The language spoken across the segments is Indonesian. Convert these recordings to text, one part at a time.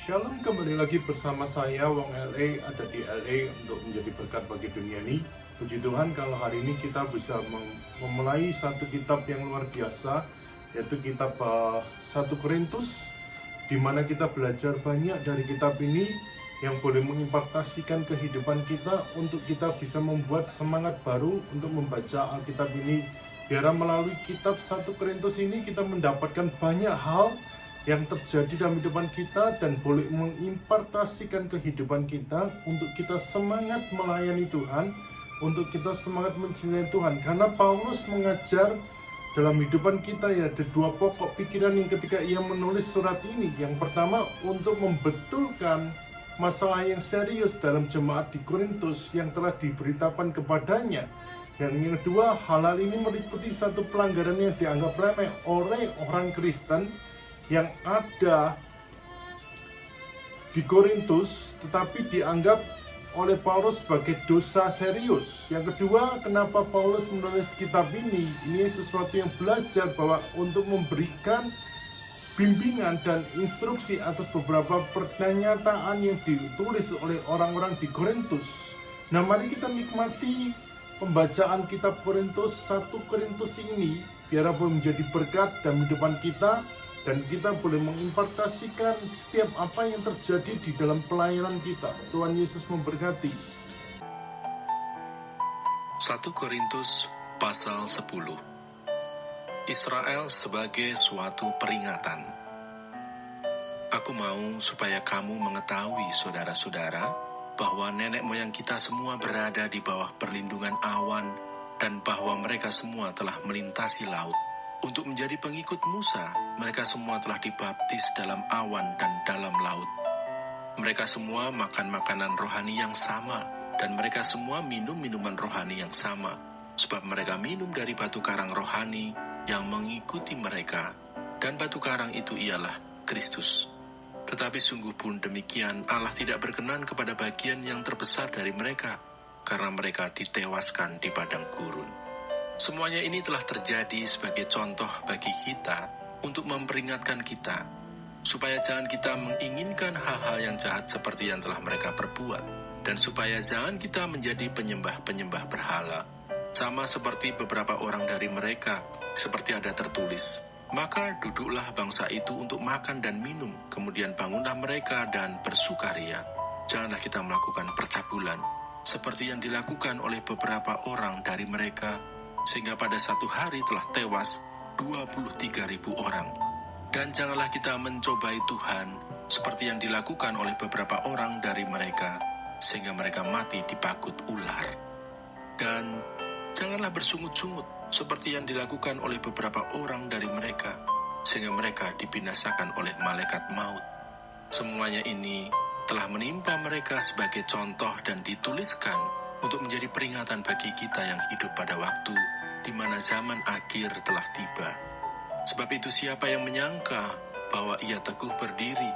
Shalom, kembali lagi bersama saya Wong LA, ada di LA untuk menjadi berkat bagi dunia ini. Puji Tuhan kalau hari ini kita bisa memulai satu kitab yang luar biasa, yaitu kitab 1 Korintus, di mana kita belajar banyak dari kitab ini yang boleh mengimpartasikan kehidupan kita untuk kita bisa membuat semangat baru untuk membaca Alkitab ini. Biar melalui kitab 1 Korintus ini kita mendapatkan banyak hal yang terjadi dalam kehidupan kita dan boleh mengimpartasikan kehidupan kita untuk kita semangat melayani Tuhan, untuk kita semangat mencintai Tuhan. Karena Paulus mengajar dalam kehidupan kita ya ada dua pokok pikiran yang ketika ia menulis surat ini. Yang pertama untuk membetulkan masalah yang serius dalam jemaat di Korintus yang telah diberitakan kepadanya. Yang kedua, hal ini meliputi satu pelanggaran yang dianggap remeh oleh orang Kristen yang ada di Korintus, tetapi dianggap oleh Paulus sebagai dosa serius. Yang kedua, kenapa Paulus menulis kitab ini? Ini sesuatu yang belajar bahwa untuk memberikan bimbingan dan instruksi atas beberapa pernyataan yang ditulis oleh orang-orang di Korintus. Nah, mari kita nikmati pembacaan kitab Korintus 1 Korintus ini, biar boleh menjadi berkat dalam kehidupan kita, dan kita boleh mengimpartasikan setiap apa yang terjadi di dalam pelayanan kita. Tuhan Yesus memberkati. 1 Korintus pasal 10. Israel sebagai suatu peringatan. Aku mau supaya kamu mengetahui, saudara-saudara, bahwa nenek moyang kita semua berada di bawah perlindungan awan dan bahwa mereka semua telah melintasi laut. Untuk menjadi pengikut Musa, mereka semua telah dibaptis dalam awan dan dalam laut. Mereka semua makan makanan rohani yang sama, dan mereka semua minum minuman rohani yang sama, sebab mereka minum dari batu karang rohani yang mengikuti mereka, dan batu karang itu ialah Kristus. Tetapi sungguh pun demikian, Allah tidak berkenan kepada bagian yang terbesar dari mereka, karena mereka ditewaskan di padang gurun. Semuanya ini telah terjadi sebagai contoh bagi kita untuk memperingatkan kita, supaya jangan kita menginginkan hal-hal yang jahat seperti yang telah mereka perbuat, dan supaya jangan kita menjadi penyembah-penyembah berhala, sama seperti beberapa orang dari mereka, seperti ada tertulis, maka duduklah bangsa itu untuk makan dan minum, kemudian bangunlah mereka dan bersukaria. Janganlah kita melakukan percabulan, seperti yang dilakukan oleh beberapa orang dari mereka, sehingga pada satu hari telah tewas 23.000 orang. Dan janganlah kita mencobai Tuhan, seperti yang dilakukan oleh beberapa orang dari mereka, sehingga mereka mati dipakut ular. Dan janganlah bersungut-sungut, seperti yang dilakukan oleh beberapa orang dari mereka, sehingga mereka dibinasakan oleh malaikat maut. Semuanya ini telah menimpa mereka sebagai contoh dan dituliskan untuk menjadi peringatan bagi kita yang hidup pada waktu di mana zaman akhir telah tiba. Sebab itu siapa yang menyangka bahwa ia teguh berdiri,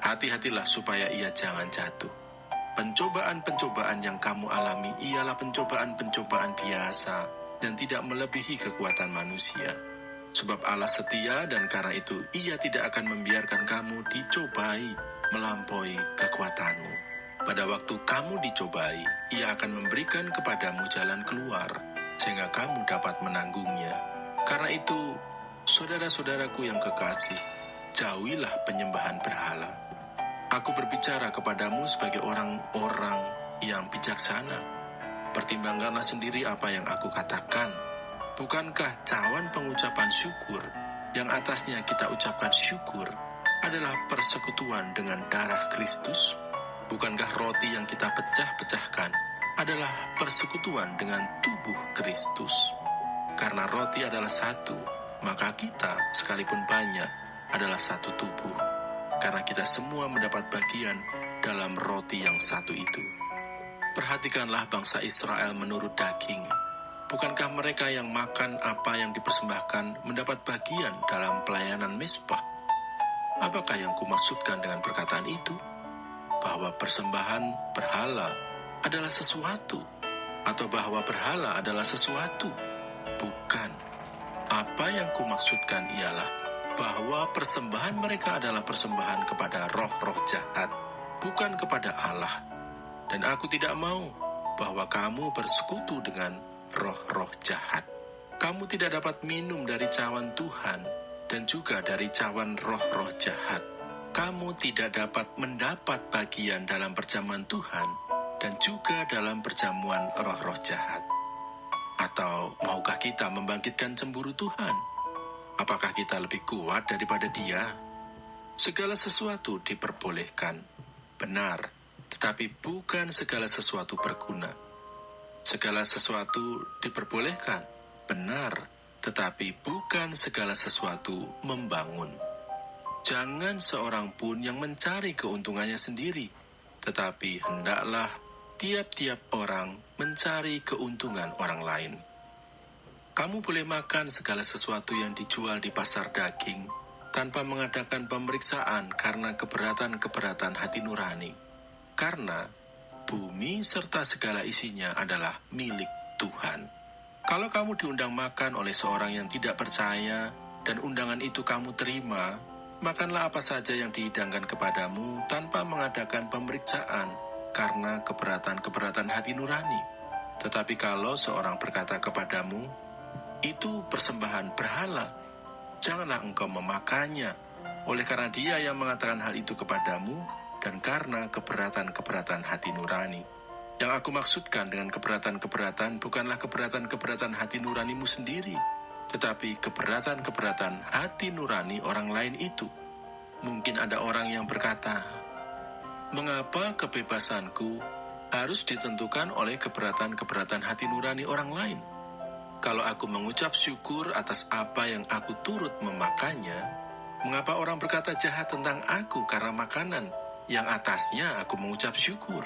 hati-hatilah supaya ia jangan jatuh. Pencobaan-pencobaan yang kamu alami ialah pencobaan-pencobaan biasa dan tidak melebihi kekuatan manusia. Sebab Allah setia dan karena itu ia tidak akan membiarkan kamu dicobai melampaui kekuatanmu. Pada waktu kamu dicobai, ia akan memberikan kepadamu jalan keluar, sehingga kamu dapat menanggungnya. Karena itu, saudara-saudaraku yang kekasih, jauhilah penyembahan berhala. Aku berbicara kepadamu sebagai orang-orang yang bijaksana. Pertimbangkanlah sendiri apa yang aku katakan. Bukankah cawan pengucapan syukur, yang atasnya kita ucapkan syukur, adalah persekutuan dengan darah Kristus? Bukankah roti yang kita pecah-pecahkan adalah persekutuan dengan tubuh Kristus? Karena roti adalah satu, maka kita, sekalipun banyak, adalah satu tubuh. Karena kita semua mendapat bagian dalam roti yang satu itu. Perhatikanlah bangsa Israel menurut daging. Bukankah mereka yang makan apa yang dipersembahkan mendapat bagian dalam pelayanan Mizpah? Apakah yang kumaksudkan dengan perkataan itu? Bahwa persembahan berhala adalah sesuatu, atau bahwa berhala adalah sesuatu? Bukan. Apa yang kumaksudkan ialah bahwa persembahan mereka adalah persembahan kepada roh-roh jahat, bukan kepada Allah. Dan aku tidak mau bahwa kamu bersekutu dengan roh-roh jahat. Kamu tidak dapat minum dari cawan Tuhan dan juga dari cawan roh-roh jahat. Kamu tidak dapat mendapat bagian dalam perjamuan Tuhan dan juga dalam perjamuan roh-roh jahat. Atau maukah kita membangkitkan cemburu Tuhan? Apakah kita lebih kuat daripada Dia? Segala sesuatu diperbolehkan, benar, tetapi bukan segala sesuatu berguna. Segala sesuatu diperbolehkan, benar, tetapi bukan segala sesuatu membangun. Jangan seorang pun yang mencari keuntungannya sendiri, tetapi hendaklah tiap-tiap orang mencari keuntungan orang lain. Kamu boleh makan segala sesuatu yang dijual di pasar daging tanpa mengadakan pemeriksaan karena keberatan-keberatan hati nurani. Karena bumi serta segala isinya adalah milik Tuhan. Kalau kamu diundang makan oleh seorang yang tidak percaya dan undangan itu kamu terima, makanlah apa saja yang dihidangkan kepadamu tanpa mengadakan pemeriksaan karena keberatan-keberatan hati nurani. Tetapi kalau seorang berkata kepadamu, itu persembahan berhala, janganlah engkau memakannya, oleh karena Dia yang mengatakan hal itu kepadamu, dan karena keberatan-keberatan hati nurani. Yang aku maksudkan dengan keberatan-keberatan bukanlah keberatan-keberatan hati nuranimu sendiri, tetapi keberatan-keberatan hati nurani orang lain itu. Mungkin ada orang yang berkata, mengapa kebebasanku harus ditentukan oleh keberatan-keberatan hati nurani orang lain? Kalau aku mengucap syukur atas apa yang aku turut memakannya, mengapa orang berkata jahat tentang aku karena makanan yang atasnya aku mengucap syukur?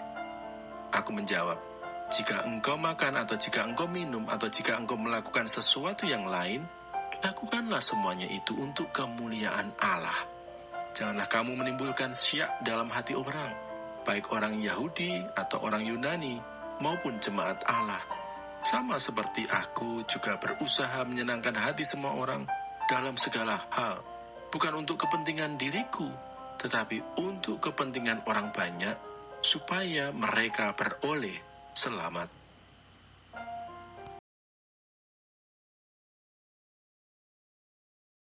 Aku menjawab, jika engkau makan atau jika engkau minum atau jika engkau melakukan sesuatu yang lain, lakukanlah semuanya itu untuk kemuliaan Allah. Janganlah kamu menimbulkan syak dalam hati orang, baik orang Yahudi atau orang Yunani maupun jemaat Allah. Sama seperti aku juga berusaha menyenangkan hati semua orang dalam segala hal, bukan untuk kepentingan diriku, tetapi untuk kepentingan orang banyak, supaya mereka beroleh selamat.